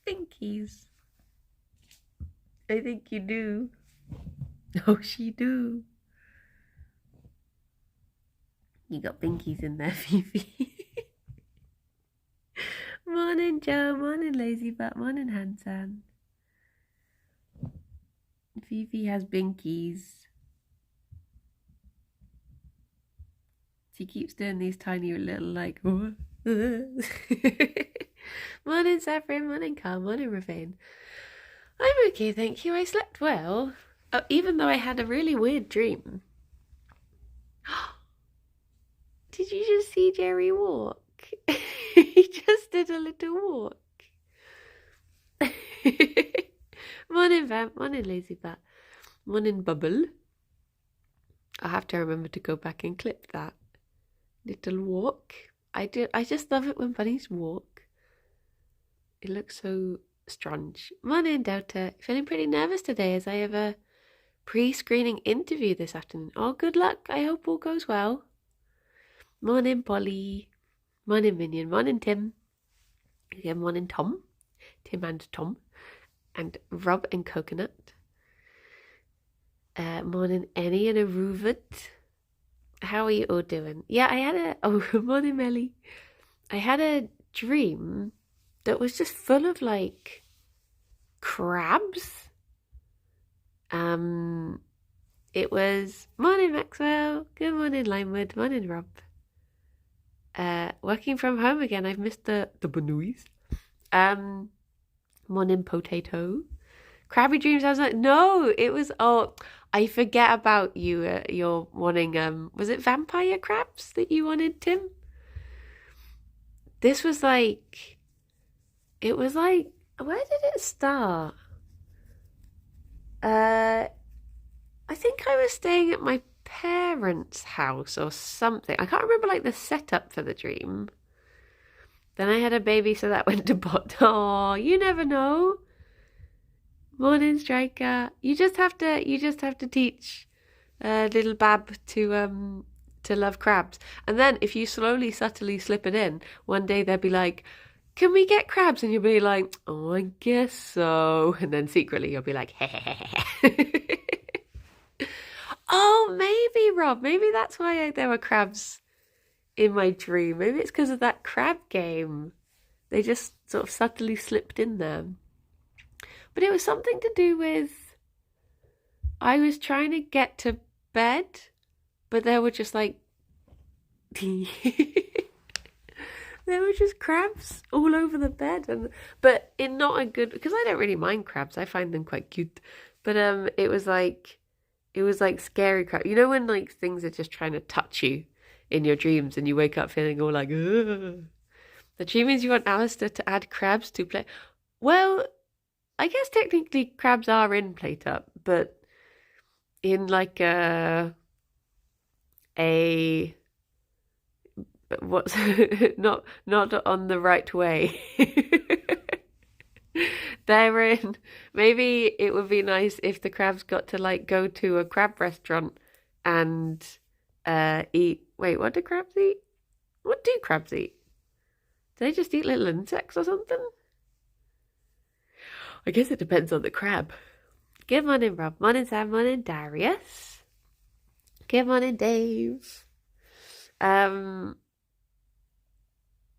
Binkies. I think you do. Oh, she do. You got binkies in there, Fifi. Morning, Joe. Morning, Lazy Butt. Morning, Hansan. Fifi has binkies. She keeps doing these tiny little like. Morning, Saffron. Morning, Carl. Morning, Ravine. I'm okay, thank you. I slept well, even though I had a really weird dream. Did you just see Gerry walk? He just did a little walk. Morning, Vamp. Morning, Lazy Bat. Morning, Bubble. I'll have to remember to go back and clip that little walk. I just love it when bunnies walk. It looks so strange. Morning, Delta. Feeling pretty nervous today as I have a pre-screening interview this afternoon. Oh, good luck. I hope all goes well. Morning, Polly. Morning, Minion. Morning, Tim. Again, morning, Tom. Tim and Tom. And Rob and Coconut. Morning, Annie and Aruvet. How are you all doing? Yeah, I had a... Oh, morning, Melly. I had a dream that was just full of, like, crabs. It was... Morning, Maxwell. Good morning, Limewood. Morning, Rob. Working from home again. I've missed the banoos. Morning, Potato. Crabby dreams. I was like, no, it was... Oh, I forget about you. Your wanting... was it vampire crabs that you wanted, Tim? This was like... It was like... Where did it start? I think I was staying at my parents' house or something. I can't remember like the setup for the dream. Then I had a baby, so that went to pot. Oh, you never know. Morning, Striker. You just have to teach little Bab to love crabs. And then if you slowly, subtly slip it in, one day they'll be like, "Can we get crabs?" And you'll be like, "Oh, I guess so." And then secretly you'll be like, Oh, maybe, Rob. Maybe that's why there were crabs in my dream. Maybe it's because of that crab game. They just sort of subtly slipped in there. But it was something to do with... I was trying to get to bed, but there were just like... There were just crabs all over the bed, but in not a good... Because I don't really mind crabs. I find them quite cute. But it was like scary crab. You know when like things are just trying to touch you in your dreams and you wake up feeling all like, ugh. The dream is you want Alistair to add crabs to play. Well, I guess technically crabs are in Playtop, but in like what's not on the right way. They're in. Maybe it would be nice if the crabs got to like go to a crab restaurant and eat. Wait, what do crabs eat? What do crabs eat? Do they just eat little insects or something? I guess it depends on the crab. Good morning, Rob. Morning, Sam. Morning, Darius. Good morning, Dave. Do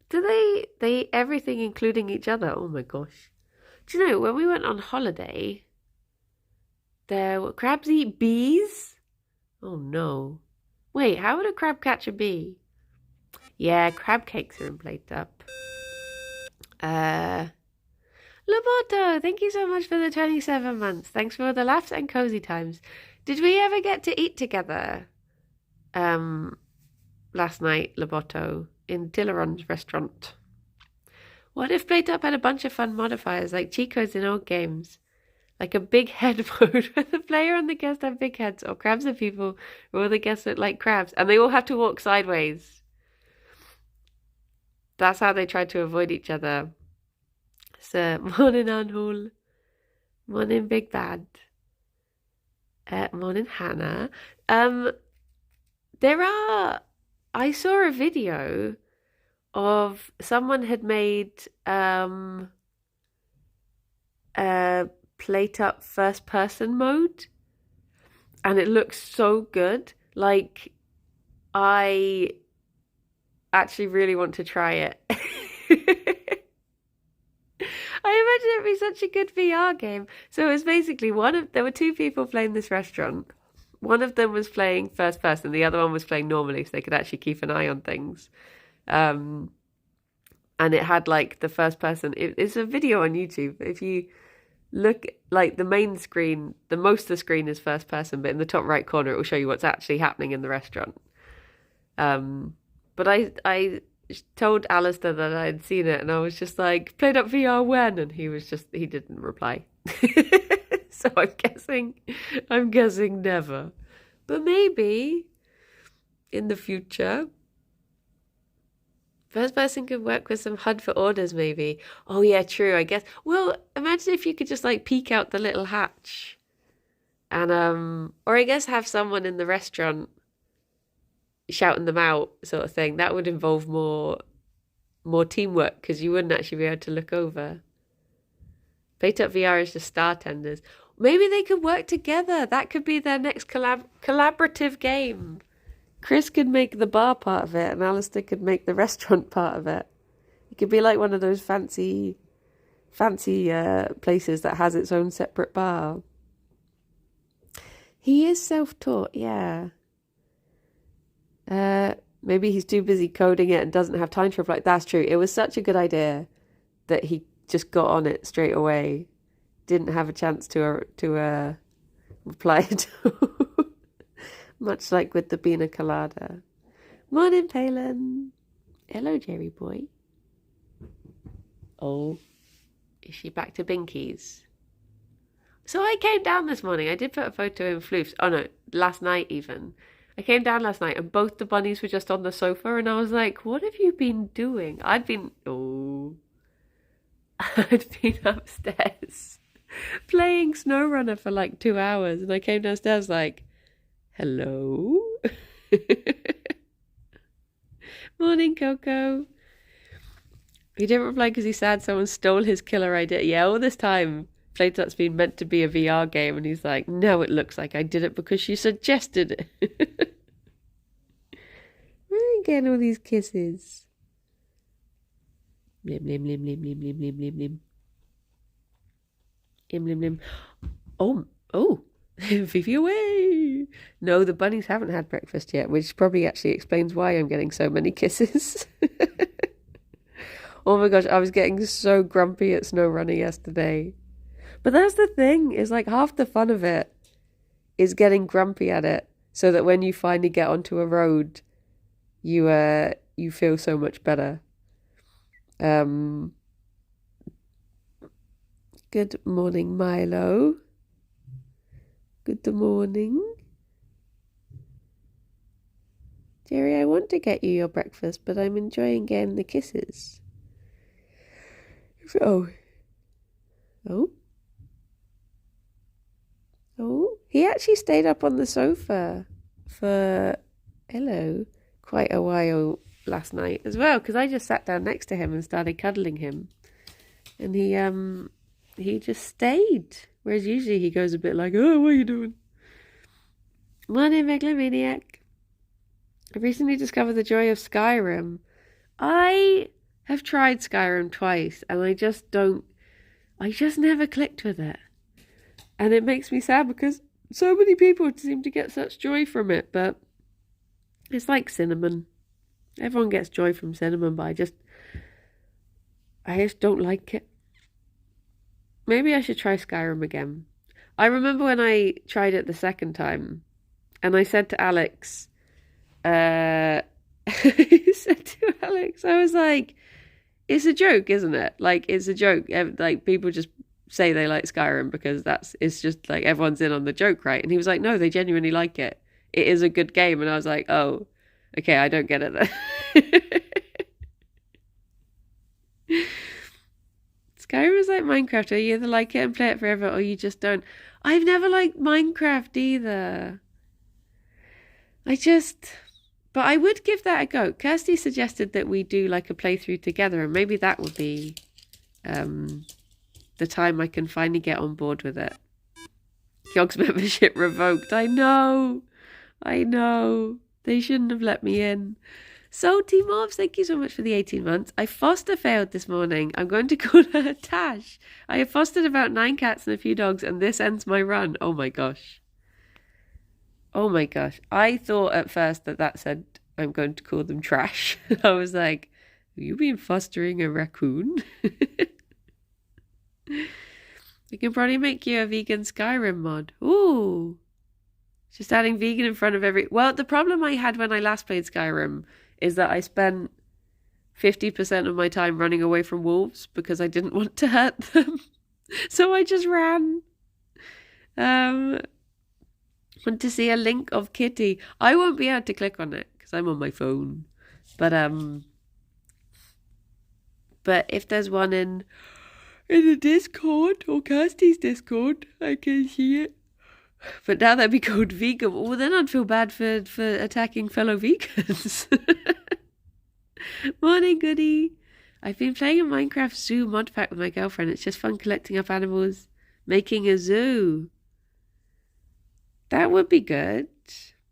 they eat everything including each other? Oh my gosh. Do you know, when we went on holiday, there were crabs eat bees? Oh no. Wait, how would a crab catch a bee? Yeah, crab cakes are in Playtop. Loboto, thank you so much for the 27 months. Thanks for all the laughs and cozy times. Did we ever get to eat together? Last night, Loboto, in Dillaron's restaurant. What if Playtop had a bunch of fun modifiers like cheat codes in old games? Like a big head mode where the player and the guest have big heads, or crabs are people where all the guests look like crabs and they all have to walk sideways. That's how they try to avoid each other. So, morning Anhul. Morning Big Bad. Morning Hannah. I saw a video of someone had made plate up first person mode, and it looks so good. Like, I actually really want to try it. I imagine it'd be such a good VR game. So it was basically there were two people playing this restaurant. One of them was playing first person, the other one was playing normally, so they could actually keep an eye on things. And it had like the first person. It's a video on YouTube. If you look, like, the main screen, most of the screen is first person, but in the top right corner it will show you what's actually happening in the restaurant. But I told Alistair that I had seen it, and I was just like, played up VR when? And he didn't reply. So I'm guessing never. But maybe in the future, first person could work with some HUD for orders, maybe. Oh yeah, true, I guess. Well, imagine if you could just like peek out the little hatch and or I guess have someone in the restaurant shouting them out, sort of thing. That would involve more teamwork, because you wouldn't actually be able to look over. Plate Up VR is just star tenders. Maybe they could work together. That could be their next collaborative game. Chris could make the bar part of it, and Alistair could make the restaurant part of it. It could be like one of those fancy places that has its own separate bar. He is self-taught, yeah. Maybe he's too busy coding it and doesn't have time to reply. That's true. It was such a good idea that he just got on it straight away. Didn't have a chance to reply at all. Much like with the Pina Colada. Morning, Palin. Hello, Jerry boy. Oh, is she back to Binkies? So I came down this morning. I did put a photo in Floofs. Oh no, last night even. I came down last night and both the bunnies were just on the sofa, and I was like, what have you been doing? I'd been upstairs playing SnowRunner for like 2 hours, and I came downstairs like, hello? Morning, Coco. He didn't reply because he's sad someone stole his killer idea. Yeah, all this time, Playtup's been meant to be a VR game, and he's like, no, it looks like I did it because she suggested it. Where are you getting all these kisses? Blim, blim, blim, blim, blim, blim, blim, blim, blim. Blim, blim, blim. Oh. Fifi away. No, the bunnies haven't had breakfast yet, which probably actually explains why I'm getting so many kisses. Oh my gosh, I was getting so grumpy at SnowRunner yesterday. But that's the thing, is like half the fun of it is getting grumpy at it, so that when you finally get onto a road, you feel so much better. Good morning, Milo. Good morning. Jerry, I want to get you your breakfast, but I'm enjoying getting the kisses. Oh. He actually stayed up on the sofa for quite a while last night as well, because I just sat down next to him and started cuddling him, and he just stayed. Whereas usually he goes a bit like, oh, what are you doing? Morning, Megalomaniac. I recently discovered the joy of Skyrim. I have tried Skyrim twice, and I just never clicked with it. And it makes me sad because so many people seem to get such joy from it, but it's like cinnamon. Everyone gets joy from cinnamon, but I just don't like it. Maybe I should try Skyrim again. I remember when I tried it the second time, and I said to Alex, I was like, it's a joke, isn't it? Like, it's a joke. Like, people just say they like Skyrim because it's just like everyone's in on the joke, right? And he was like, no, they genuinely like it. It is a good game. And I was like, oh, okay, I don't get it then. Skyrim is like Minecraft. You either like it and play it forever, or you just don't. I've never liked Minecraft either. But I would give that a go. Kirsty suggested that we do like a playthrough together, and maybe that would be the time I can finally get on board with it. Yogg's membership revoked. I know. They shouldn't have let me in. So, Team Mobs, thank you so much for the 18 months. I foster failed this morning. I'm going to call her Tash. I have fostered about 9 cats and a few dogs, and this ends my run. Oh my gosh. I thought at first that said I'm going to call them trash. I was like, have you been fostering a raccoon? We can probably make you a vegan Skyrim mod. Ooh. Just adding vegan in front of every... Well, the problem I had when I last played Skyrim is that I spent 50% of my time running away from wolves because I didn't want to hurt them. So I just ran. Want to see a link of Kitty. I won't be able to click on it because I'm on my phone. But if there's one in the Discord or Kirsty's Discord, I can see it. But now that'd be called vegan. Well, then I'd feel bad for attacking fellow vegans. Morning, Goody. I've been playing a Minecraft zoo mod pack with my girlfriend. It's just fun collecting up animals, making a zoo. That would be good.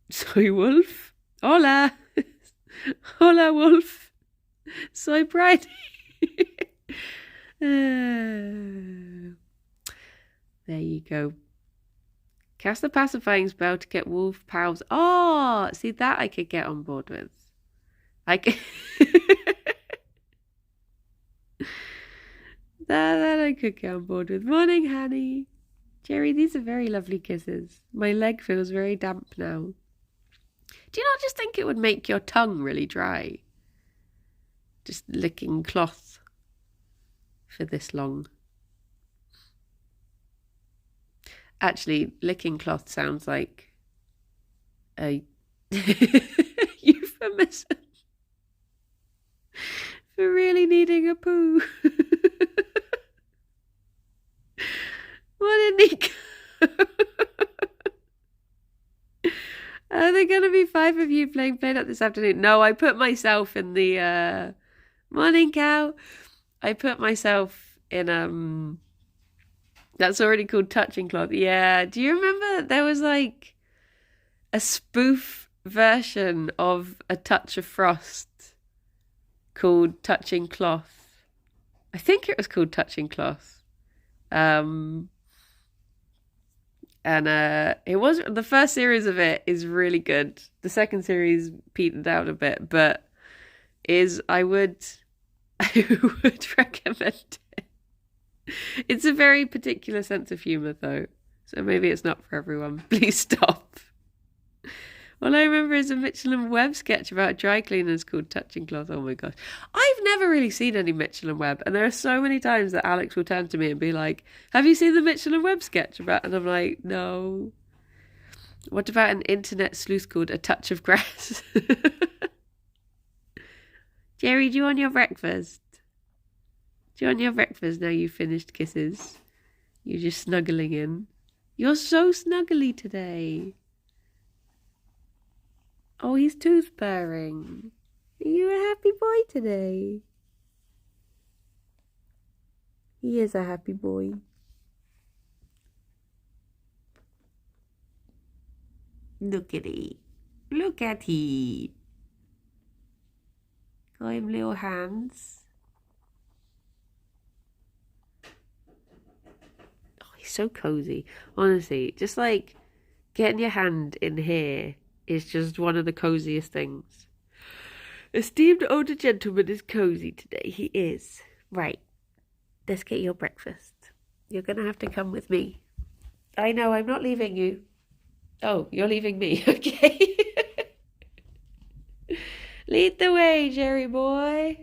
Soy Wolf. Hola. Hola, Wolf. Soy Brady. There you go. Cast the pacifying spell to get wolf pals. Oh, see, that I could get on board with. I could... that I could get on board with. Morning, Hanny. Gerry, these are very lovely kisses. My leg feels very damp now. Do you not just think it would make your tongue really dry? Just licking cloth for this long. Actually, licking cloth sounds like a euphemism for really needing a poo. What a Nico. Are there going to be 5 of you playing Play-Doh this afternoon? No, I put myself in the... Morning, cow. I put myself in... That's already called Touching Cloth. Yeah. Do you remember there was like a spoof version of A Touch of Frost called Touching Cloth? I think it was called Touching Cloth. And it was, the first series of it is really good. The second series petered out a bit, but I would recommend it. It's a very particular sense of humour, though, so maybe it's not for everyone. Please stop. All I remember is a Mitchell and Webb sketch about dry cleaners called Touching Cloth. Oh my gosh. I've never really seen any Mitchell and Webb, and there are so many times that Alex will turn to me and be like, have you seen the Mitchell and Webb sketch about? And I'm like, no. What about an internet sleuth called A Touch of Grass? Gerry, do you want your breakfast? Do you want your breakfast now you've finished kisses? You're just snuggling in. You're so snuggly today. Oh, he's tooth purring. Are you a happy boy today? He is a happy boy. Look at he. Look at he. Got him little hands. So cozy, honestly. Just like getting your hand in here is just one of the coziest things. Esteemed older gentleman is cozy today. He is. Right, let's get your breakfast. You're gonna have to come with me. I know, I'm not leaving you. Oh, you're leaving me. Okay. Lead the way, Gerry boy.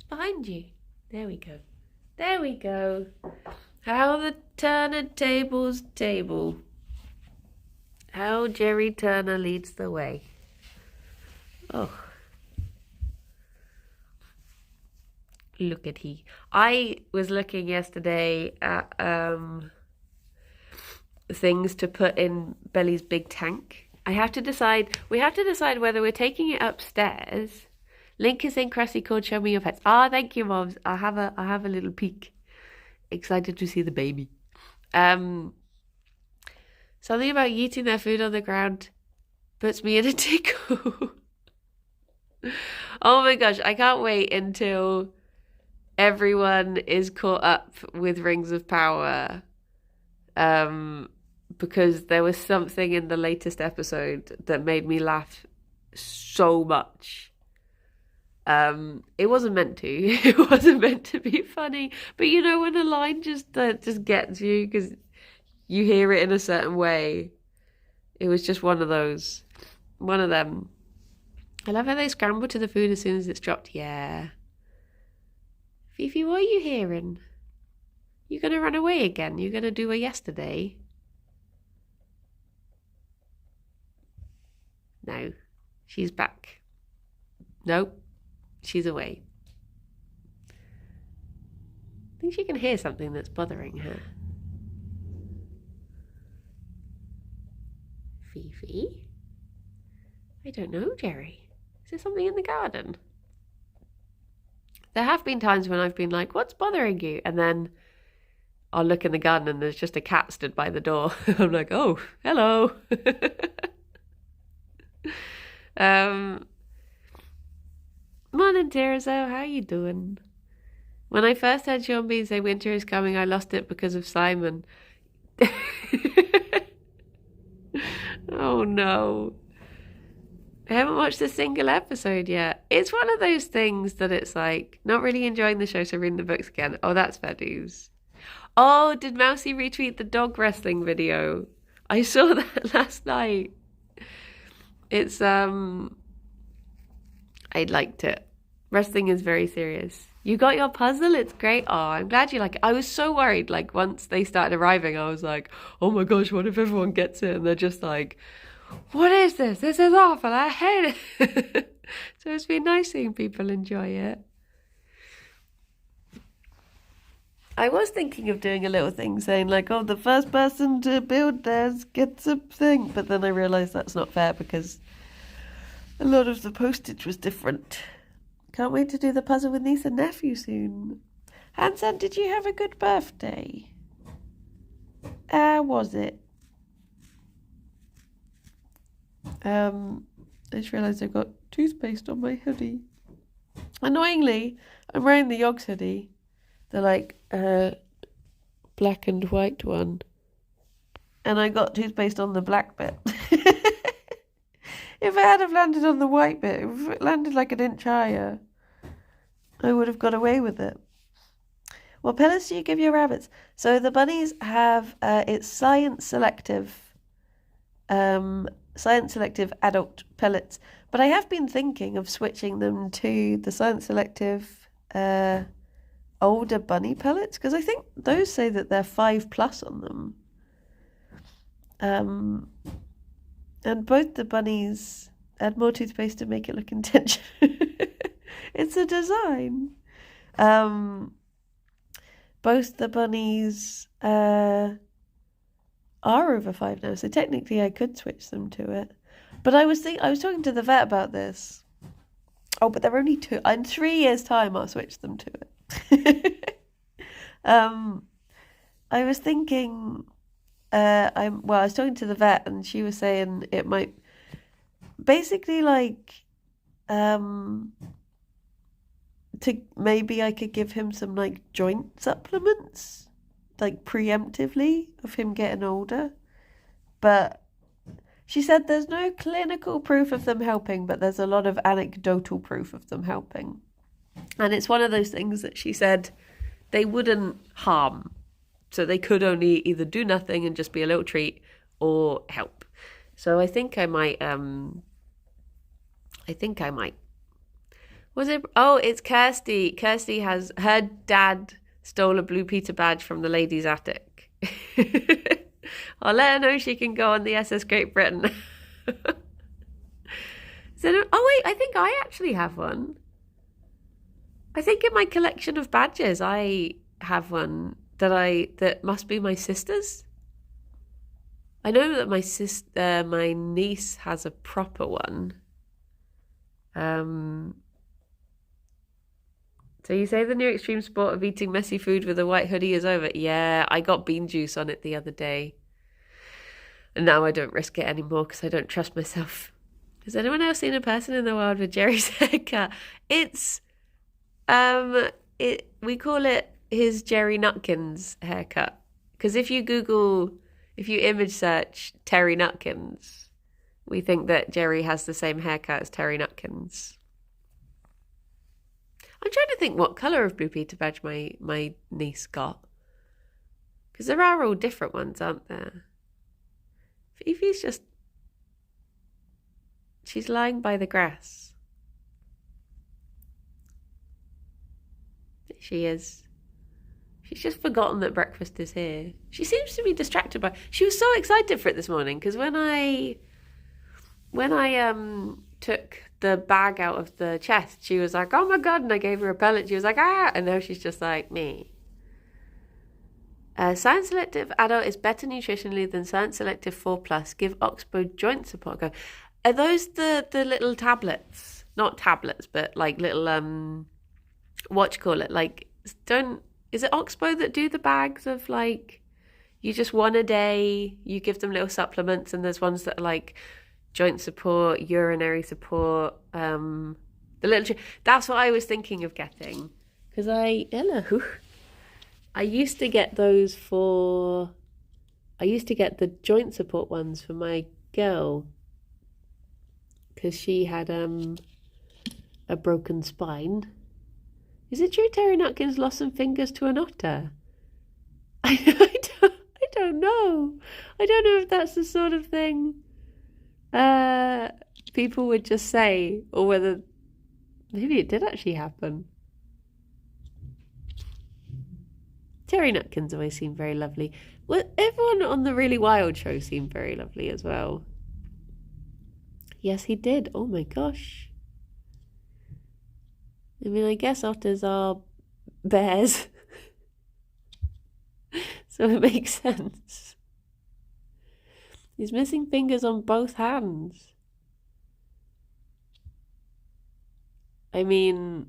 Behind you. There we go. There we go. How the Turner tables table. How Gerry Turner leads the way. Oh. Look at he. I was looking yesterday at things to put in Belly's big tank We have to decide whether we're taking it upstairs. Link is saying, Cressy called, show me your pets. Ah, thank you, Moms. I'll have a little peek. Excited to see the baby. Something about eating their food on the ground puts me in a tickle. Oh my gosh, I can't wait until everyone is caught up with Rings of Power. Because there was something in the latest episode that made me laugh so much. It wasn't meant to. It wasn't meant to be funny. But you know when a line just gets you because you hear it in a certain way. It was just one of those. One of them. I love how they scramble to the food as soon as it's dropped. Yeah. Fifi, what are you hearing? You gonna run away again? You gonna do a yesterday? No. She's back. Nope. She's away. I think she can hear something that's bothering her. Fifi? I don't know, Gerry. Is there something in the garden? There have been times when I've been like, what's bothering you? And then I'll look in the garden and there's just a cat stood by the door. I'm like, oh, hello. Morning, Terazo. How are you doing? When I first heard Sean Bean say winter is coming, I lost it because of Simon. Oh no. I haven't watched a single episode yet. It's one of those things that it's like, not really enjoying the show, so reading the books again. Oh, that's fair dues. Oh, did Mousy retweet the dog wrestling video? I saw that last night. It's, I liked it. Wrestling is very serious. You got your puzzle? It's great. Oh, I'm glad you like it. I was so worried, like, once they started arriving, I was like, oh my gosh, what if everyone gets it? And they're just like, what is this? This is awful. I hate it. So it's been nice seeing people enjoy it. I was thinking of doing a little thing saying like, oh, the first person to build theirs gets a thing. But then I realised that's not fair because a lot of the postage was different. Can't wait to do the puzzle with niece and nephew soon. Hanson, did you have a good birthday? Was it? I just realised I got toothpaste on my hoodie. Annoyingly, I'm wearing the Yogs hoodie. The like black and white one. And I got toothpaste on the black bit. If it had have landed on the white bit, if it landed like an inch higher, I would have got away with it. What pellets do you give your rabbits? So the bunnies have, it's science selective adult pellets. But I have been thinking of switching them to the science selective older bunny pellets, because I think those say that they're 5+ on them. And both the bunnies add more toothpaste to make it look intentional. It's a design. Both the bunnies are over 5 now, so technically I could switch them to it. But I was talking to the vet about this. Oh, but they're only 2. In 3 years' time, I'll switch them to it. I was thinking. I was talking to the vet and she was saying it might basically like maybe I could give him some like joint supplements like preemptively of him getting older, but she said there's no clinical proof of them helping, but there's a lot of anecdotal proof of them helping, and it's one of those things that she said they wouldn't harm. So they could only either do nothing and just be a little treat or help. So I think I might, Was it? Oh, it's Kirsty. Kirsty has, her dad stole a Blue Peter badge from the ladies' attic. I'll let her know she can go on the SS Great Britain. Oh wait, I think I actually have one. I think in my collection of badges, I have one that must be my sister's. I know that my niece has a proper one. So you say the new extreme sport of eating messy food with a white hoodie is over? Yeah, I got bean juice on it the other day. And now I don't risk it anymore because I don't trust myself. Has anyone else seen a person in the wild with Gerry's haircut? It's, we call it his Gerry Nutkins haircut. Because if you image search Terry Nutkins, we think that Gerry has the same haircut as Terry Nutkins. I'm trying to think what colour of Blue Peter badge my niece got. Because there are all different ones, aren't there? Fifi's she's lying by the grass. There she is. She's just forgotten that breakfast is here. She seems to be distracted by... She was so excited for it this morning, because when I took the bag out of the chest, she was like, oh my God, and I gave her a pellet. She was like, ah, and now she's just like me. Science Selective Adult is better nutritionally than Science Selective 4+. Give Oxbow joint support a go. Are those the little tablets? Not tablets, but like little, what you call it? Like, is it Oxbow that do the bags of like, you just one a day, you give them little supplements, and there's ones that are like joint support, urinary support, the little, that's what I was thinking of getting. Because I used to get those I used to get the joint support ones for my girl because she had a broken spine. Is it true Terry Nutkins lost some fingers to an otter? I don't know. I don't know if that's the sort of thing people would just say, or whether maybe it did actually happen. Terry Nutkins always seemed very lovely. Well, everyone on the Really Wild show seemed very lovely as well. Yes, he did. Oh my gosh. I mean, I guess otters are bears. So it makes sense. He's missing fingers on both hands. I mean,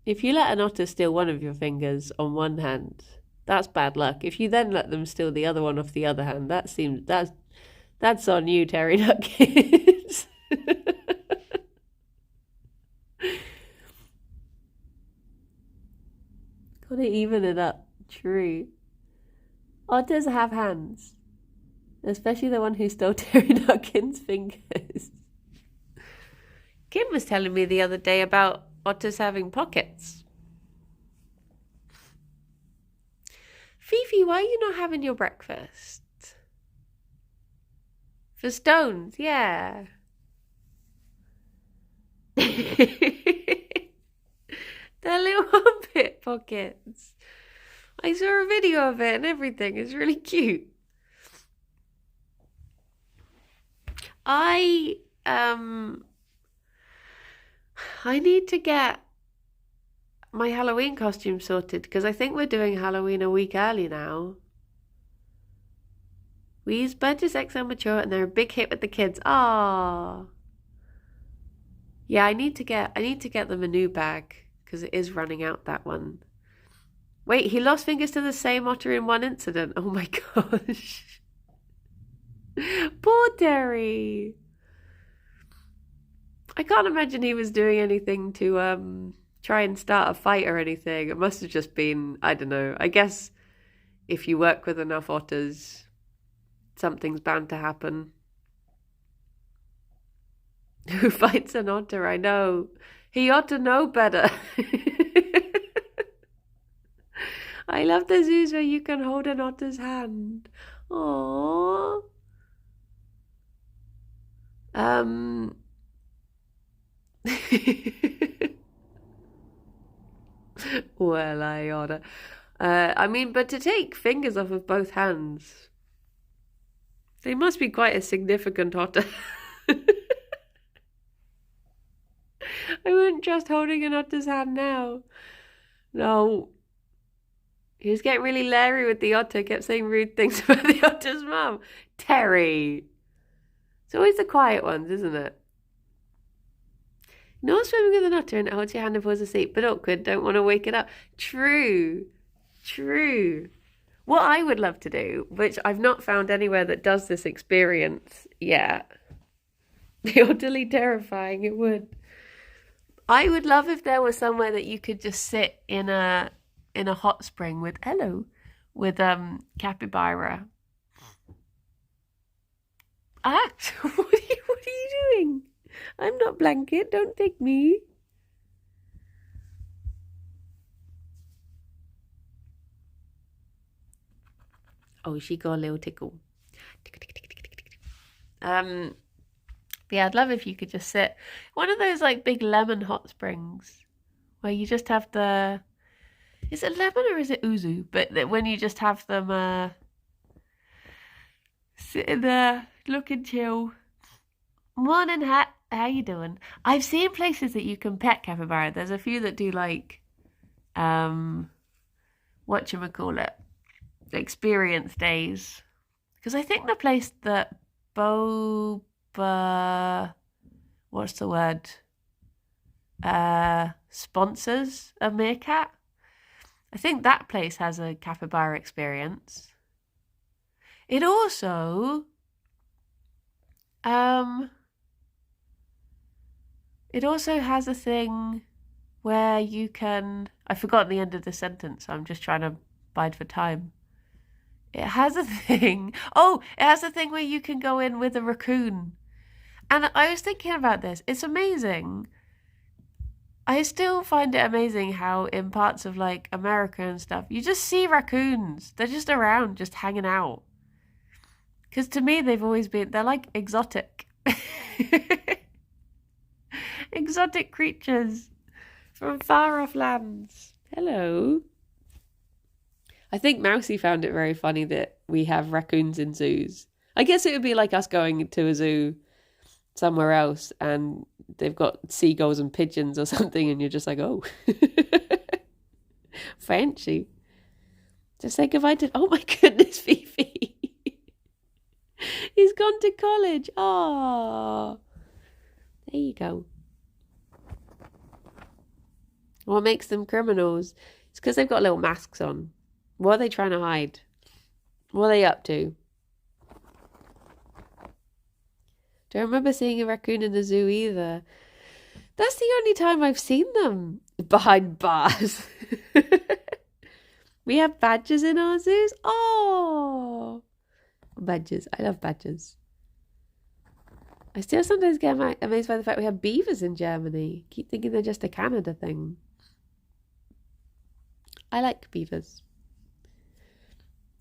if you let an otter steal one of your fingers on one hand, that's bad luck. If you then let them steal the other one off the other hand, that's on you, Terry Nutkins. Gotta even it up. True. Otters have hands. Especially the one who stole Terry Nutkins' fingers. Kim was telling me the other day about otters having pockets. Fifi, why are you not having your breakfast? For stones, yeah. They're little armpit pockets. I saw a video of it and everything. It's really cute. I need to get my Halloween costume sorted because I think we're doing Halloween a week early now. We use Burgess XL Mature and they're a big hit with the kids. Ah, yeah, I need to get them a new bag because it is running out, that one. Wait, he lost fingers to the same otter in one incident. Oh my gosh. Poor Terry. I can't imagine he was doing anything to try and start a fight or anything. It must have just been, I don't know. I guess if you work with enough otters, something's bound to happen. Who fights an otter? I know. He ought to know better. I love the zoos where you can hold an otter's hand. Aww. Well, I oughta. I mean, but to take fingers off of both hands, they must be quite a significant otter. I wouldn't trust holding an otter's hand now. No. He was getting really leery with the otter, kept saying rude things about the otter's mum. Terry. It's always the quiet ones, isn't it? No swimming with an otter and it holds your hand and falls asleep, but awkward, don't want to wake it up. True. True. What I would love to do, which I've not found anywhere that does this experience yet, be utterly terrifying, it would. I would love if there was somewhere that you could just sit in a hot spring with capybara. Ah, what are you doing? I'm not blanket, don't take me. Oh, she got a little tickle. Yeah, I'd love if you could just sit one of those like big lemon hot springs where you just have the, is it lemon or is it uzu? But when you just have them sitting there, looking chill. Morning, Hat. How you doing? I've seen places that you can pet capybara. There's a few that do like, whatchamacallit, experience days. Because I think the place that what's the word? Sponsors a meerkat. I think that place has a capybara experience. It also, has a thing where you can, I've forgotten the end of the sentence, so I'm just trying to bide for time. It has a thing. Oh, it has a thing where you can go in with a raccoon. And I was thinking about this. It's amazing. I still find it amazing how in parts of like America and stuff, you just see raccoons. They're just around, just hanging out. Because to me, they're like exotic. Exotic creatures from far off lands. Hello. I think Mousy found it very funny that we have raccoons in zoos. I guess it would be like us going to a zoo somewhere else and they've got seagulls and pigeons or something and you're just like, oh. Fancy. Just say goodbye to, oh my goodness, Fifi. He's gone to college. Oh. There you go. What makes them criminals? It's because they've got little masks on. What are they trying to hide? What are they up to? Don't remember seeing a raccoon in the zoo either. That's the only time I've seen them behind bars. We have badgers in our zoos. Oh, badgers. I love badgers. I still sometimes get amazed by the fact we have beavers in Germany. Keep thinking they're just a Canada thing. I like beavers.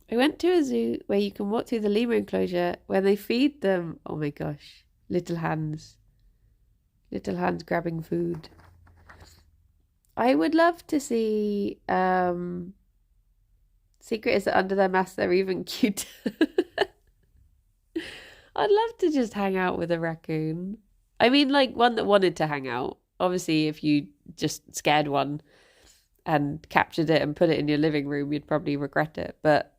I went to a zoo where you can walk through the lemur enclosure where they feed them. Oh my gosh. Little hands. Little hands grabbing food. I would love to see secret is that under their mask they're even cute. I'd love to just hang out with a raccoon. I mean, like one that wanted to hang out. Obviously, if you just scared one and captured it and put it in your living room, you'd probably regret it. But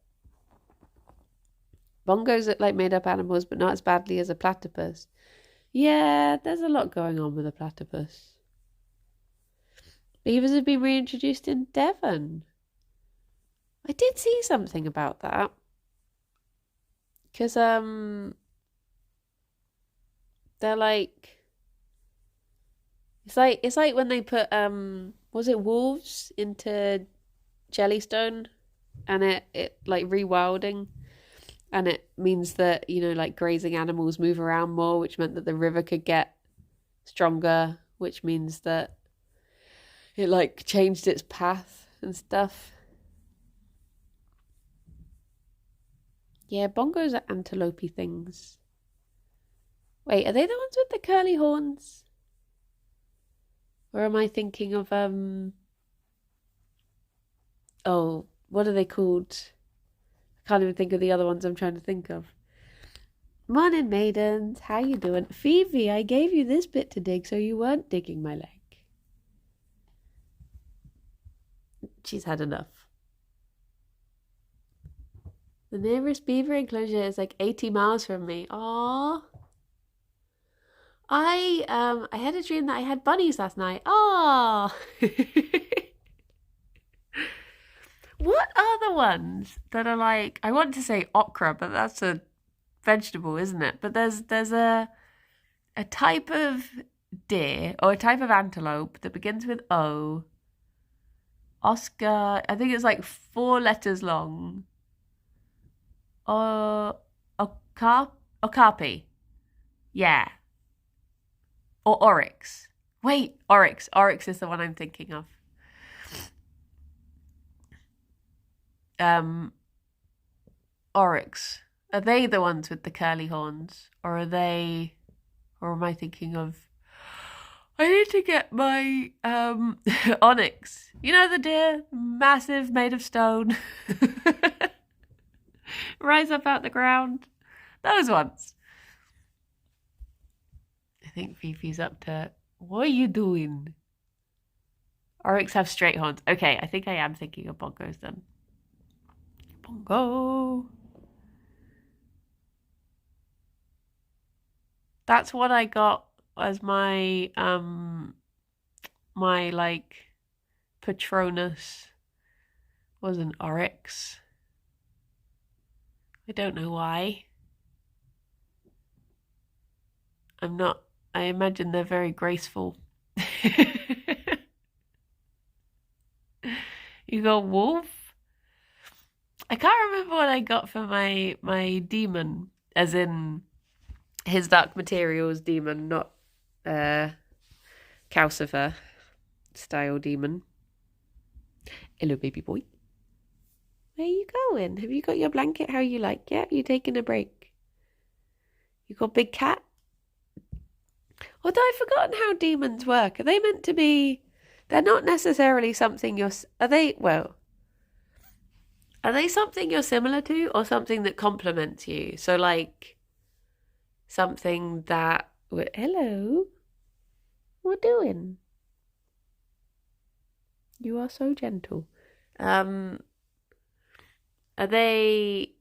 bongos are like made up animals, but not as badly as a platypus. Yeah, there's a lot going on with a platypus. Beavers have been reintroduced in Devon. I did see something about that. Because, they're like... It's like when they put, was it wolves into Jellystone? And it like rewilding. And it means that, you know, like grazing animals move around more, which meant that the river could get stronger, which means that it like changed its path and stuff. Yeah, bongos are antelope-y things. Wait, are they the ones with the curly horns? Or am I thinking of, oh, what are they called? Can't even think of the other ones I'm trying to think of. Morning, maidens. How you doing? Phoebe, I gave you this bit to dig so you weren't digging my leg. She's had enough. The nearest beaver enclosure is like 80 miles from me. Aww. I had a dream that I had bunnies last night. Oh. What are the ones that are like, I want to say okra, but that's a vegetable, isn't it? But there's a type of deer or a type of antelope that begins with O. Oscar, I think it's like 4 letters long. Okapi. Yeah. Or oryx. Wait, oryx. Oryx is the one I'm thinking of. Oryx. Are they the ones with the curly horns? Or am I thinking of... I need to get my onyx. You know the deer? Massive, made of stone. Rise up out the ground. Those ones. I think Fifi's up to... What are you doing? Oryx have straight horns. Okay, I think I am thinking of bongos then. Bongo. That's what I got as my my like Patronus was an oryx. I don't know why. I imagine they're very graceful. You got wolf? I can't remember what I got for my demon, as in his Dark Materials demon, not Calcifer style demon. Hello, baby boy. Where are you going? Have you got your blanket how you like? Yeah, you taking a break? You got big cat? Although I've forgotten how demons work. Are they meant to be... They're not necessarily something you're... Are they something you're similar to or something that complements you? So like something that... Hello? What doing? You are so gentle. Are they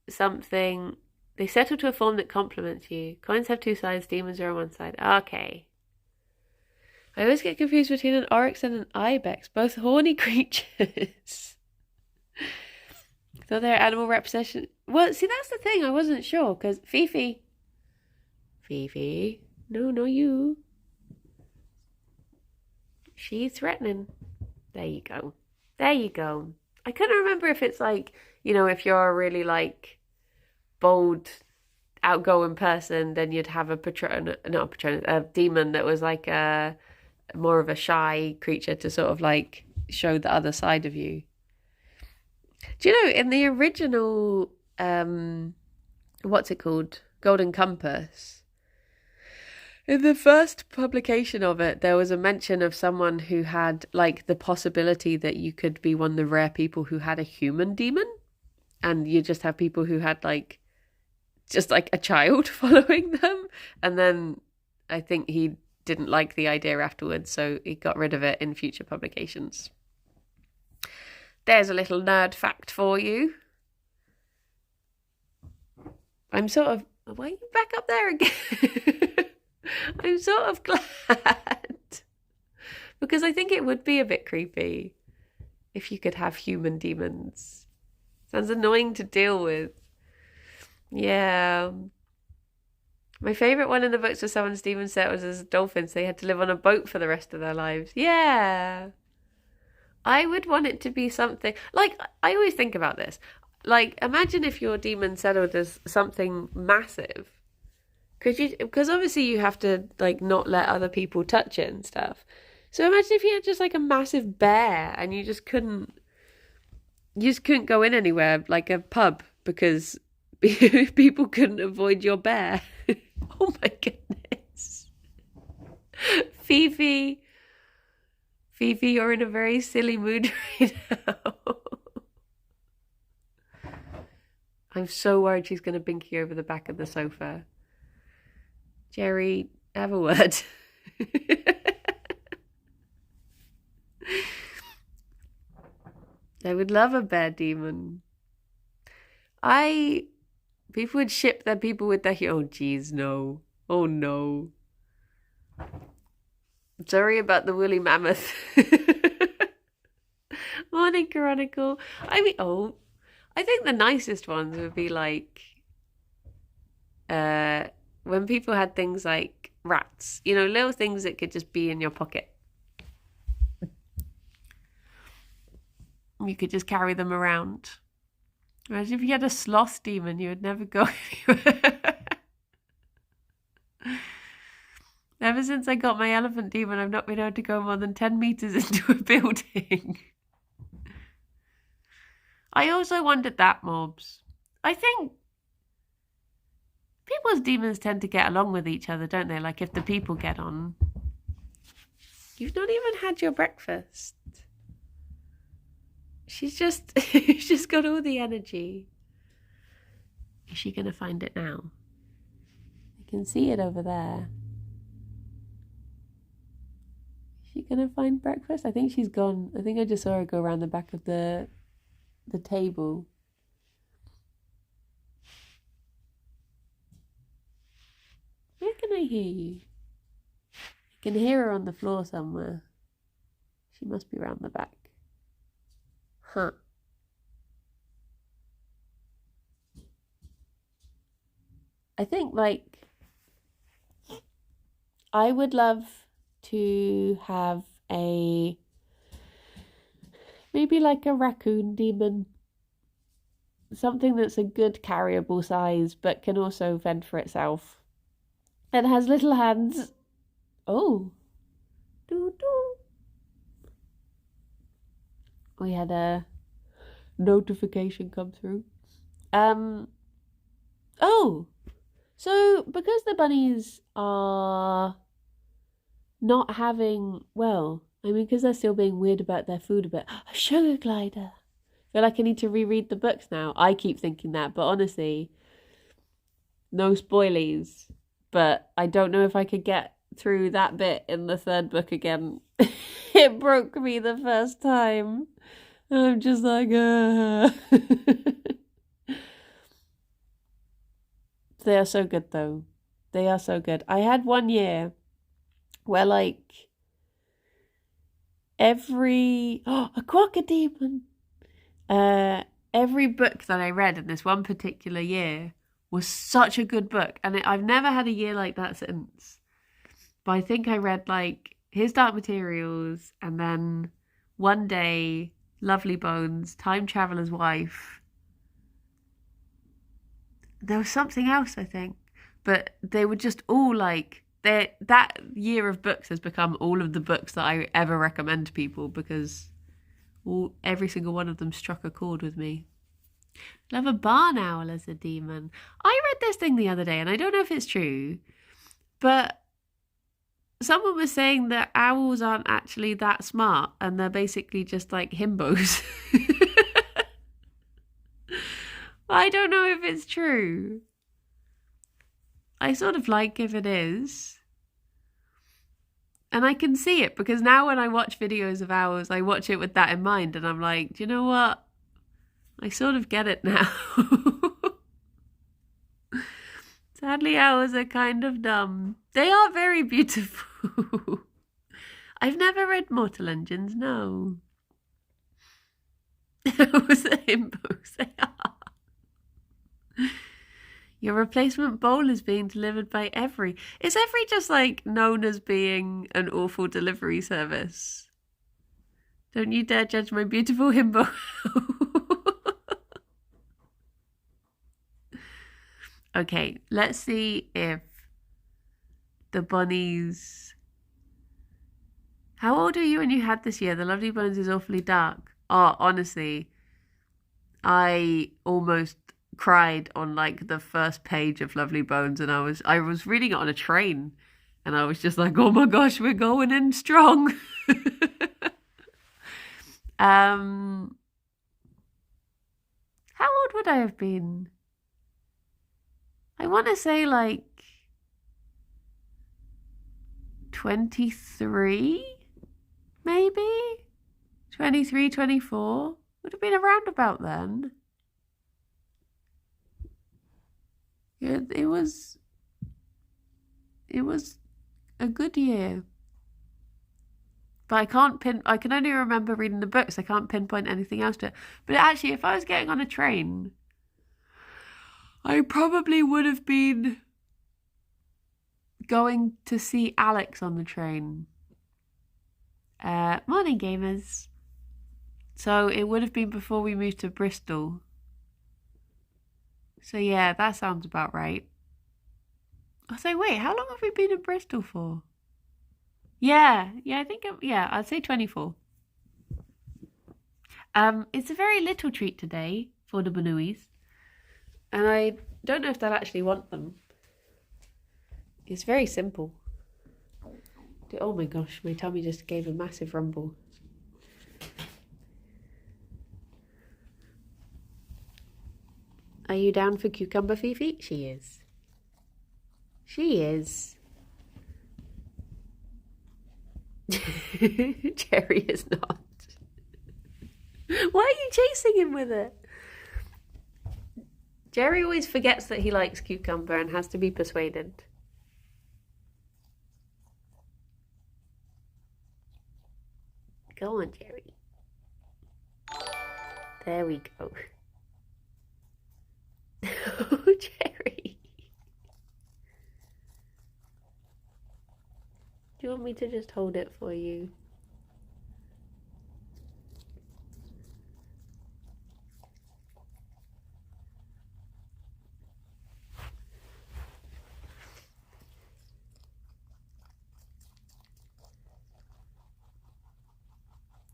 something... They settle to a form that complements you. Coins have 2 sides, demons are on one side. Okay. I always get confused between an oryx and an ibex, both horny creatures. Thought they're animal representation. Well, see, that's the thing. I wasn't sure because Fifi. No, you. She's threatening. There you go. I couldn't remember if it's like, if you're a really like bold, outgoing person, then you'd have a demon that was like more of a shy creature to sort of like show the other side of you. Do you know, in the original, what's it called? Golden Compass. In the first publication of it, there was a mention of someone who had like the possibility that you could be one of the rare people who had a human demon. And you just have people who had like, just like a child following them. And then I think he didn't like the idea afterwards, so he got rid of it in future publications. There's a little nerd fact for you. I'm sort of... Why are you back up there again? I'm sort of glad. Because I think it would be a bit creepy if you could have human demons. Sounds annoying to deal with. Yeah. My favourite one in the books was someone's demon set was as dolphins. They had to live on a boat for the rest of their lives. Yeah. I would want it to be something... Like, I always think about this. Like, imagine if your demon settled as something massive. Because obviously you have to, like, not let other people touch it and stuff. So imagine if you had just, like, a massive bear and you just couldn't go in anywhere, like a pub, because people couldn't avoid your bear. Oh my goodness. Fifi, you're in a very silly mood right now. I'm so worried she's going to binky over the back of the sofa. Gerry, have a word. I would love a bear demon. People would ship their people with their... Oh, geez, no. Oh, no. Sorry about the woolly mammoth. Morning, Chronicle. I think the nicest ones would be like when people had things like rats, little things that could just be in your pocket. You could just carry them around. Imagine if you had a sloth demon, you would never go anywhere. Ever since I got my elephant demon, I've not been able to go more than 10 meters into a building. I also wondered that, Mobs. I think people's demons tend to get along with each other, don't they? Like if the people get on. You've not even had your breakfast. She's just got all the energy. Is she going to find it now? I can see it over there. Is she going to find breakfast? I think she's gone. I think I just saw her go around the back of the table. Where can I hear you? I can hear her on the floor somewhere. She must be around the back. Huh. I think I would love to have maybe like a raccoon demon. Something that's a good carryable size but can also fend for itself. And has little hands. Oh. Doo-doo. We had a notification come through. Oh. So because the bunnies are not having, because they're still being weird about their food a bit. A sugar glider. I feel like I need to reread the books now. I keep thinking that, but honestly, no spoilies. But I don't know if I could get through that bit in the third book again. It broke me the first time. I'm just like, They are so good, though. They are so good. I had one year where, a crocodemon. Every book that I read in this one particular year was such a good book. And I've never had a year like that since. But I think I read, His Dark Materials, and then one day, Lovely Bones, Time Traveler's Wife. There was something else, I think. But they were just all that year of books has become all of the books that I ever recommend to people because every single one of them struck a chord with me. Love a barn owl as a demon. I read this thing the other day, and I don't know if it's true, but someone was saying that owls aren't actually that smart, and they're basically just himbos. I don't know if it's true. I sort of like if it is. And I can see it because now when I watch videos of owls, I watch it with that in mind. And I'm like, do you know what? I sort of get it now. Sadly, owls are kind of dumb. They are very beautiful. I've never read Mortal Engines, no. Was it himbos? They are. Your replacement bowl is being delivered by Every. Is Every just known as being an awful delivery service? Don't you dare judge my beautiful himbo. Okay, let's see if the bunnies... How old are you when you had this year? The Lovely Bones is awfully dark. Oh, honestly, I almost cried on the first page of Lovely Bones, and I was reading it on a train, and I was just like, oh my gosh, we're going in strong. How old would I have been? I want to say 23, maybe 23, 24. Would have been around about then. It was a good year. But I can only remember reading the books. I can't pinpoint anything else to it. But actually, if I was getting on a train, I probably would have been going to see Alex on the train. Morning, gamers. So it would have been before we moved to Bristol. So yeah, that sounds about right. I say, wait, how long have we been in Bristol for? Yeah, I think, I'd say 24. It's a very little treat today for the Banuis. And I don't know if they'll actually want them. It's very simple. Oh my gosh, my tummy just gave a massive rumble. Are you down for cucumber, Fifi? She is. She is. Gerry is not. Why are you chasing him with it? Gerry always forgets that he likes cucumber and has to be persuaded. Go on, Gerry. There we go. Oh, Gerry. Do you want me to just hold it for you?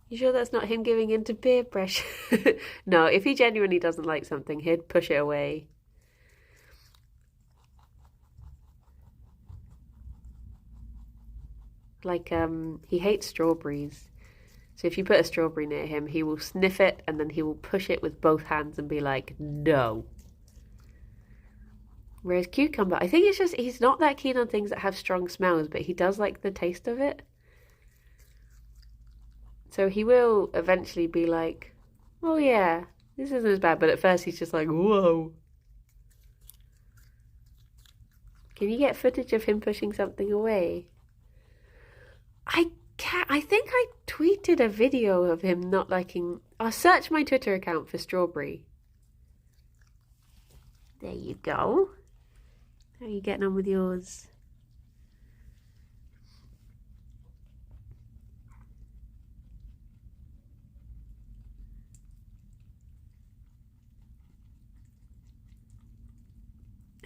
You sure that's not him giving in to peer pressure? No, if he genuinely doesn't like something, he'd push it away. Like, he hates strawberries. So if you put a strawberry near him, he will sniff it and then he will push it with both hands and be like, no. Whereas cucumber, I think it's just, he's not that keen on things that have strong smells, but he does like the taste of it. So he will eventually be like, oh yeah, this isn't as bad. But at first he's just like, whoa. Can you get footage of him pushing something away? I can't. I think I tweeted a video of him not liking... I'll search my Twitter account for strawberry. There you go. How are you getting on with yours?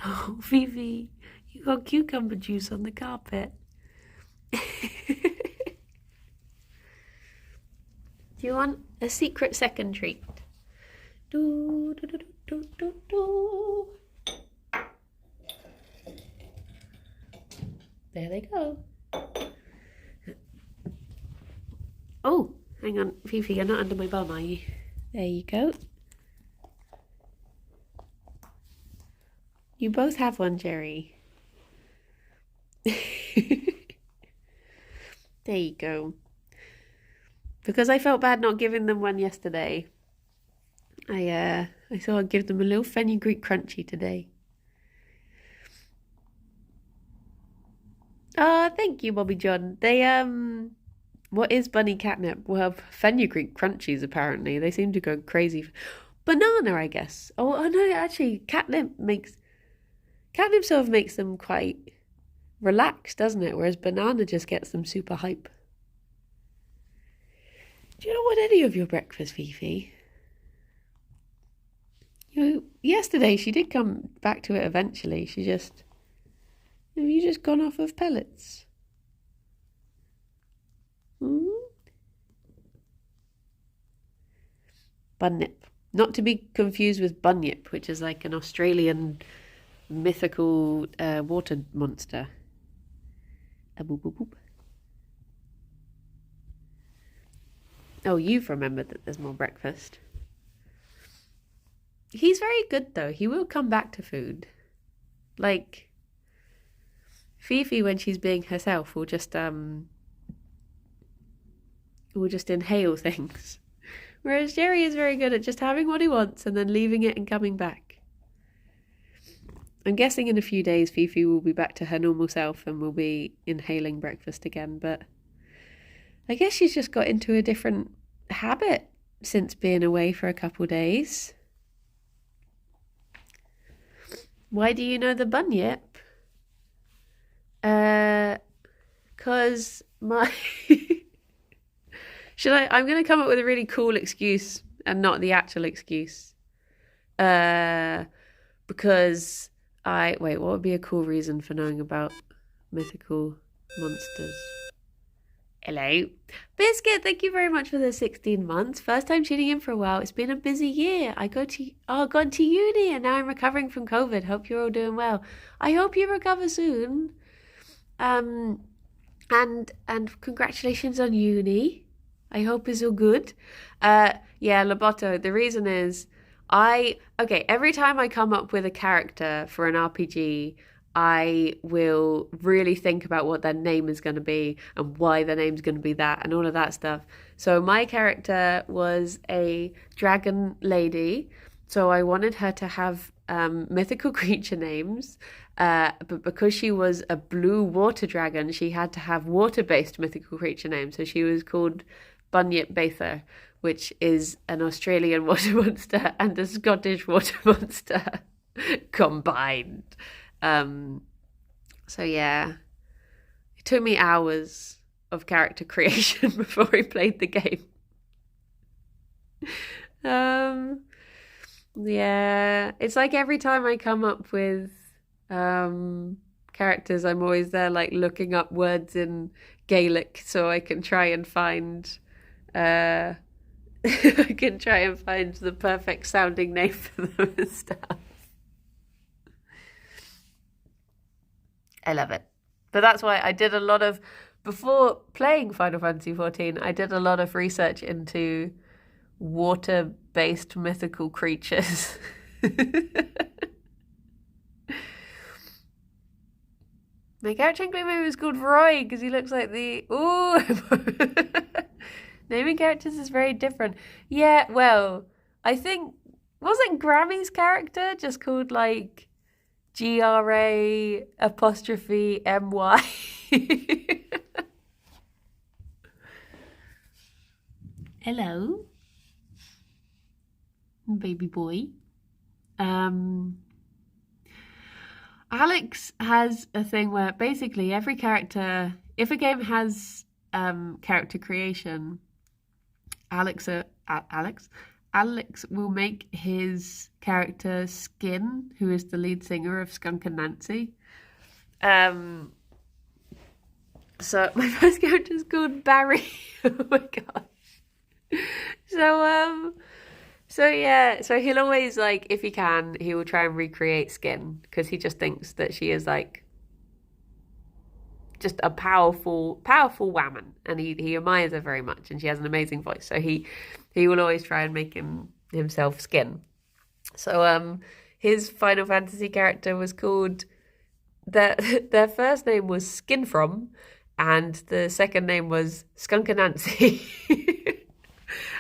Oh, Fifi, you got cucumber juice on the carpet. Do you want a secret second treat? Do, do, do, do, do, do. There they go. Oh, hang on, Fifi, you're not under my bum, are you? There you go. You both have one, Gerry. There you go. Because I felt bad not giving them one yesterday, I thought I'd give them a little fenugreek crunchy today. Oh, thank you, Bobby John. They, what is bunny catnip? Well, fenugreek crunchies, apparently. They seem to go crazy. Banana, I guess. Oh no, actually, catnip sort of makes them quite relaxed, doesn't it? Whereas banana just gets them super hype. Do you not want any of your breakfast, Fifi? Yesterday she did come back to it eventually. Have you just gone off of pellets? Bunyip. Not to be confused with bunyip, which is like an Australian mythical water monster. A boop boop boop. Oh, you've remembered that there's more breakfast. He's very good though. He will come back to food. Like Fifi, when she's being herself, will just inhale things. Whereas Gerry is very good at just having what he wants and then leaving it and coming back. I'm guessing in a few days Fifi will be back to her normal self and will be inhaling breakfast again, but I guess she's just got into a different habit since being away for a couple days. Why do you know the bunyip? 'Cause my I'm gonna come up with a really cool excuse and not the actual excuse. Because what would be a cool reason for knowing about mythical monsters? Hello. Biscuit, thank you very much for the 16 months. First time tuning in for a while. It's been a busy year. I've gone to uni and now I'm recovering from COVID. Hope you're all doing well. I hope you recover soon. And congratulations on uni. I hope it's all good. Yeah, Loboto, the reason is every time I come up with a character for an RPG, I will really think about what their name is going to be and why their name's going to be that and all of that stuff. So my character was a dragon lady, so I wanted her to have mythical creature names, but because she was a blue water dragon, she had to have water-based mythical creature names. So she was called Bunyip Bather, which is an Australian water monster and a Scottish water monster combined. So yeah, it took me hours of character creation before I played the game. Yeah, it's like every time I come up with characters, I'm always there like looking up words in Gaelic so I can try and find I can try and find the perfect sounding name for them and stuff. I love it. But that's why I did a lot of, before playing Final Fantasy XIV, I did a lot of research into water-based mythical creatures. My character in movie was called Roy because he looks like the... Ooh! Naming characters is very different. Yeah, well, I think... Wasn't Grammy's character just called, like... GRA apostrophe MY. Hello, baby boy. Alex has a thing where basically every character, if a game has character creation, Alex will make his character Skin, who is the lead singer of Skunk and Nancy. So my first character is called Barry. Oh my gosh. So he'll always, like, if he can, he will try and recreate Skin because he just thinks that she is like just a powerful woman, and he admires her very much, and she has an amazing voice. So he will always try and make himself Skin. So his Final Fantasy character was called their first name was Skin From, and the second name was Skunk and Nancy.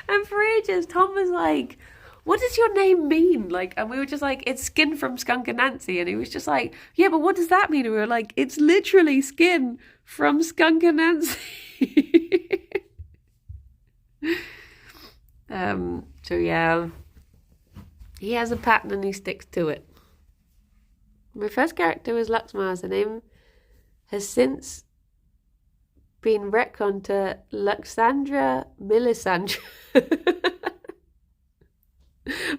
And for ages, Tom was like, what does your name mean? Like, and we were just like, it's Skin from Skunk and Nancy. And he was just like, yeah, but what does that mean? And we were like, it's literally Skin from Skunk and Nancy. So yeah, he has a pattern and he sticks to it. My first character was Luxmars. Her name has since been retconned to Luxandra Melisandre.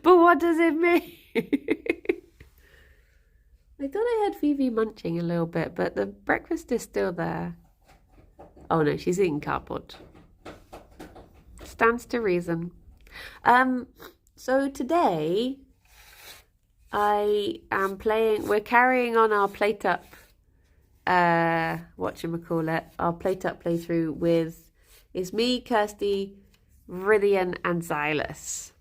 But what does it mean? I thought I heard Phoebe munching a little bit, but the breakfast is still there. Oh no, she's eating cardboard. Stands to reason. So today we're carrying on our plate up our plate up playthrough with, it's me, Kirsty, Viridian and Xylus.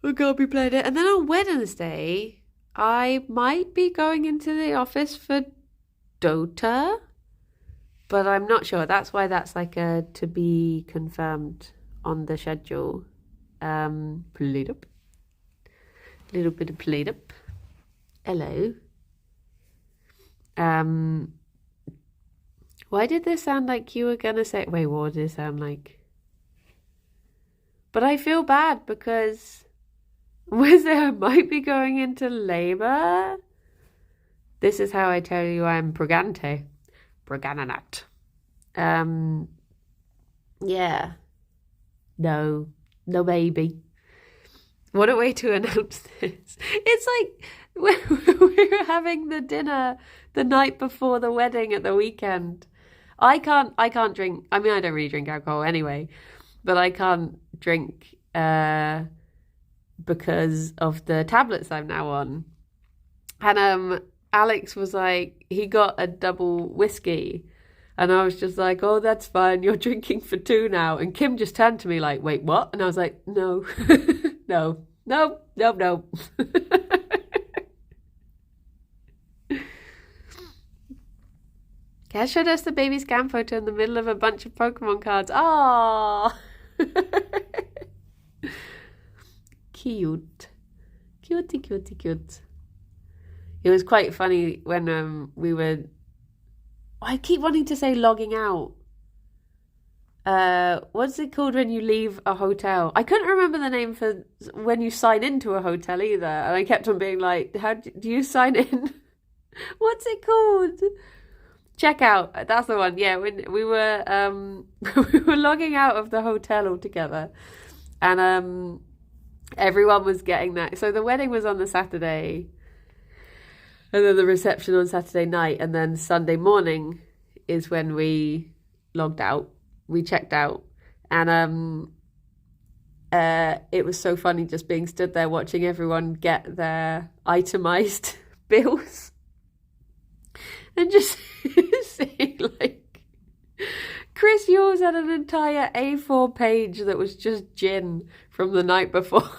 We're gonna be playing it, and then on Wednesday I might be going into the office for Dota, but I'm not sure. That's why that's like a to be confirmed on the schedule. Plate up. Little bit of plate up. Hello. Why did this sound like you were gonna say? Wait, what did it sound like? But I feel bad because I might be going into labor. This is how I tell you I'm pregante. Pregnant. Yeah. No baby. What a way to announce this. It's like we're having the dinner the night before the wedding at the weekend. I can't drink. I mean, I don't really drink alcohol anyway, but I can't drink because of the tablets I'm now on. And Alex was like, he got a double whiskey. And I was just like, oh, that's fine. You're drinking for 2 now. And Kim just turned to me like, wait, what? And I was like, no, no. Kat showed us the baby scan photo in the middle of a bunch of Pokemon cards. Aww. Cute. Cute. It was quite funny when we were... I keep wanting to say logging out. What's it called when you leave a hotel? I couldn't remember the name for when you sign into a hotel either. And I kept on being like, how do you sign in? What's it called? Check out. That's the one. Yeah, when we were we were logging out of the hotel altogether. And everyone was getting that. So the wedding was on the Saturday. And then the reception on Saturday night. And then Sunday morning is when we logged out. We checked out. And it was so funny just being stood there watching everyone get their itemized bills. And just seeing like... Chris, yours had an entire A4 page that was just gin from the night before.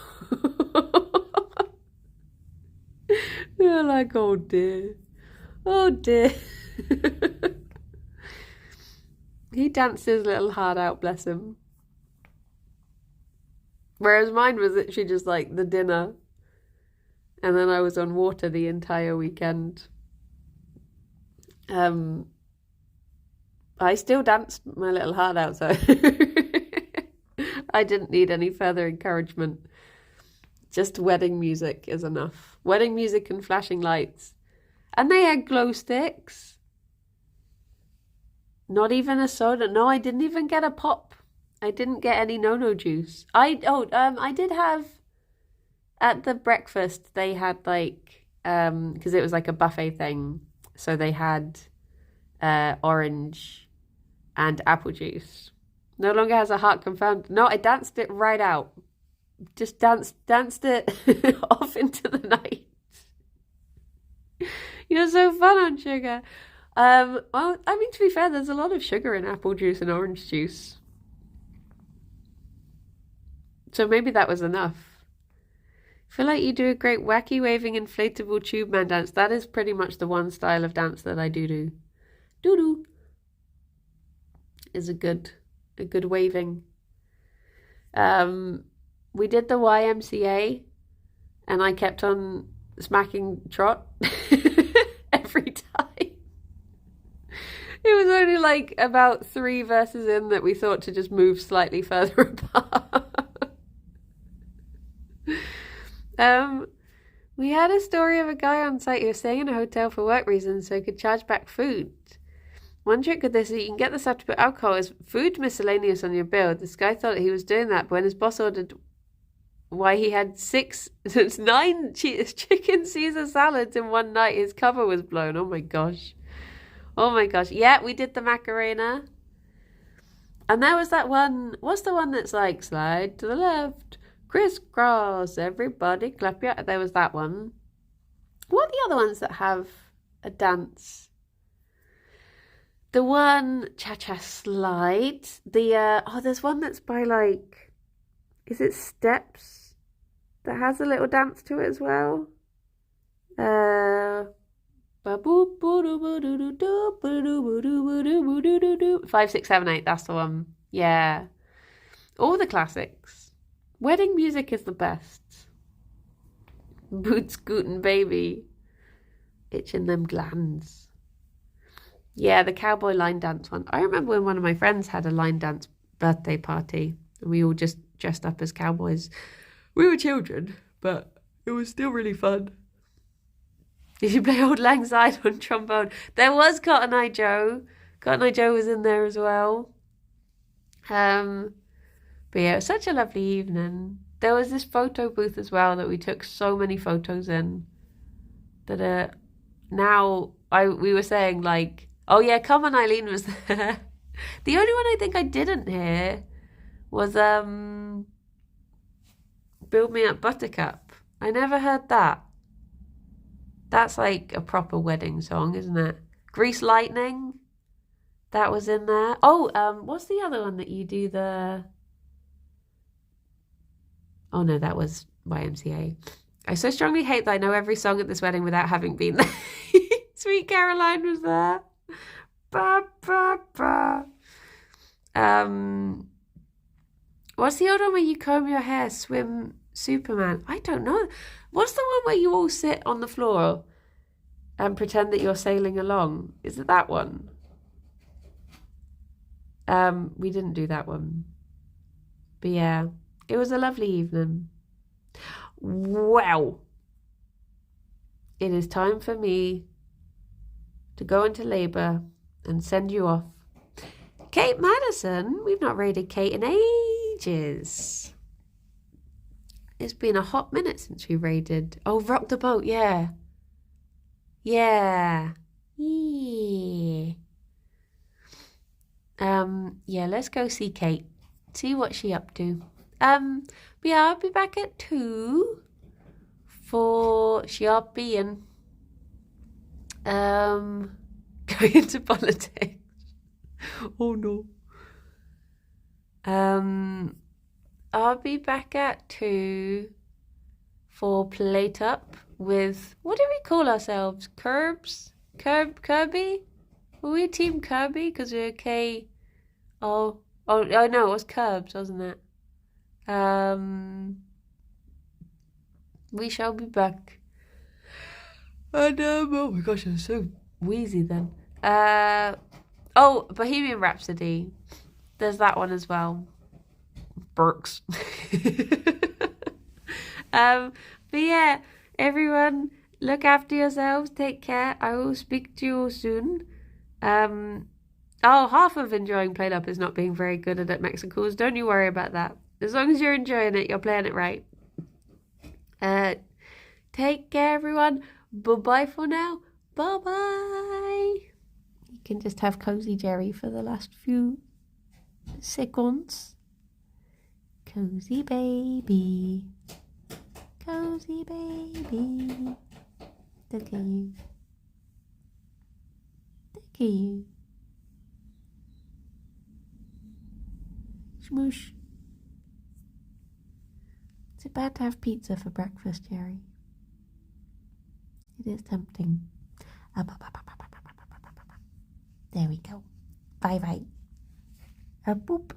We were like, oh dear. He danced his little heart out, bless him. Whereas mine was literally just like the dinner. And then I was on water the entire weekend. I still danced my little heart out, so I didn't need any further encouragement. Just wedding music is enough. Wedding music and flashing lights. And they had glow sticks. Not even a soda. No, I didn't even get a pop. I didn't get any no juice. I did have at the breakfast they had like because it was like a buffet thing. So they had orange and apple juice. No longer has a heart confirmed. No, I danced it right out. Just danced it off into the night. You're so fun on sugar. Well, I mean, to be fair, there's a lot of sugar in apple juice and orange juice. So maybe that was enough. I feel like you do a great wacky waving inflatable tube man dance. That is pretty much the one style of dance that I do. Doo-doo is a good waving. We did the YMCA and I kept on smacking Trot every time. It was only like about 3 verses in that we thought to just move slightly further apart. We had a story of a guy on site who was staying in a hotel for work reasons so he could charge back food. One trick with this is you can get the staff to put alcohol as food miscellaneous on your bill. This guy thought he was doing that, but when his boss ordered why he had 9 chicken Caesar salads in one night, his cover was blown. Oh my gosh. Yeah, we did the Macarena. And there was that one, what's the one that's like, slide to the left, crisscross, everybody clap your... There was that one. What are the other ones that have a dance? The one, cha-cha slide. There's one that's by like, is it steps? That has a little dance to it as well. 5, 6, 7, 8. That's the one. Yeah, all the classics. Wedding music is the best. Boot scooting baby. Itching them glands. Yeah, the cowboy line dance one. I remember when one of my friends had a line dance birthday party and we all just dressed up as cowboys. We were children, but it was still really fun. Did you play Old Lang Syne on trombone? There was Cotton Eye Joe. Cotton Eye Joe was in there as well. But yeah, it was such a lovely evening. There was this photo booth as well that we took so many photos in. That we were saying like, oh yeah, Come On Eileen was there. The only one I think I didn't hear was Build Me Up Buttercup. I never heard that. That's like a proper wedding song, isn't it? Grease Lightning. That was in there. Oh, what's the other one that you do the... Oh no, that was YMCA. I so strongly hate that I know every song at this wedding without having been there. Sweet Caroline was there. Ba, ba, ba. What's the other one where you comb your hair, swim Superman? I don't know. What's the one where you all sit on the floor and pretend that you're sailing along? Is it that one? We didn't do that one. But yeah, it was a lovely evening. Wow. It is time for me to go into labour and send you off. Kate Madison. We've not raided Kate in ages. It's been a hot minute since we raided. Oh, Rock the Boat, yeah. Yeah. Yeah. Yeah, let's go see Kate. See what she's up to. But yeah, I'll be back at 2 for shopping. Going into politics. Oh no. I'll be back at 2 for Plate Up with, what do we call ourselves? Kirby? Were we Team Kirby? Because we're okay. Oh no, it was Curbs, wasn't it? We shall be back. And oh my gosh, I'm so wheezy then. Oh, Bohemian Rhapsody. There's that one as well. Burks. But yeah, everyone, look after yourselves. Take care. I will speak to you all soon. Half of enjoying Played Up is not being very good at Mexicals. Don't you worry about that. As long as you're enjoying it, you're playing it right. Take care, everyone. Bye-bye for now. Bye-bye. You can just have Cozy Gerry for the last few seconds. Cozy baby. Cozy baby. Look at you. Look at you. Smoosh. It's about to have pizza for breakfast, Gerry. It is tempting. There we go. Bye-bye. Boop.